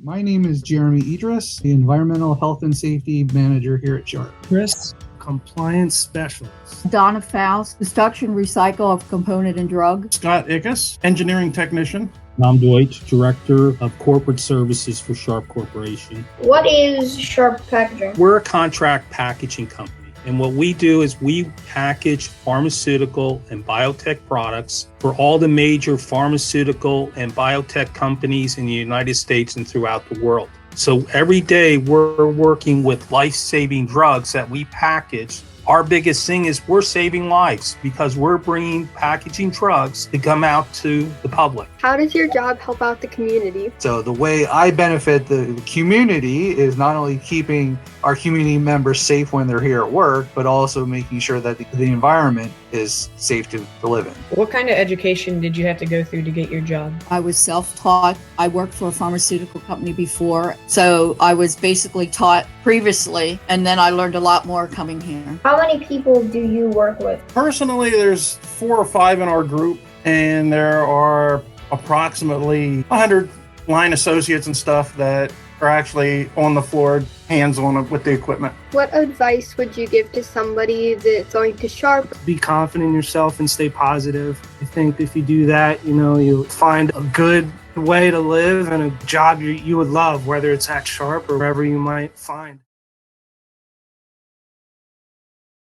My name is Jeremy Idris, the Environmental Health and Safety Manager here at Sharp. Chris, Compliance Specialist. Donna Faust, Destruction Recycle of Component and Drug. Scott Ickes, Engineering Technician. Tom Deutsch, Director of Corporate Services for Sharp Corporation. What is Sharp Packaging? We're a contract packaging company. And what we do is we package pharmaceutical and biotech products for all the major pharmaceutical and biotech companies in the United States and throughout the world. So every day we're working with life-saving drugs that we package. Our biggest thing is we're saving lives because we're bringing packaging drugs to come out to the public. How does your job help out the community? So the way I benefit the community is not only keeping our community members safe when they're here at work, but also making sure that the environment is safe to live in. What kind of education did you have to go through to get your job? I was self-taught. I worked for a pharmaceutical company before, so I was basically taught previously, and then I learned a lot more coming here. How many people do you work with? Personally, there's 4 or 5 in our group, and there are approximately 100 line associates and stuff that are actually on the floor, hands-on with the equipment. What advice would you give to somebody that's going to Sharp? Be confident in yourself and stay positive. I think if you do that, you'll find a good way to live and a job you would love, whether it's at Sharp or wherever you might find.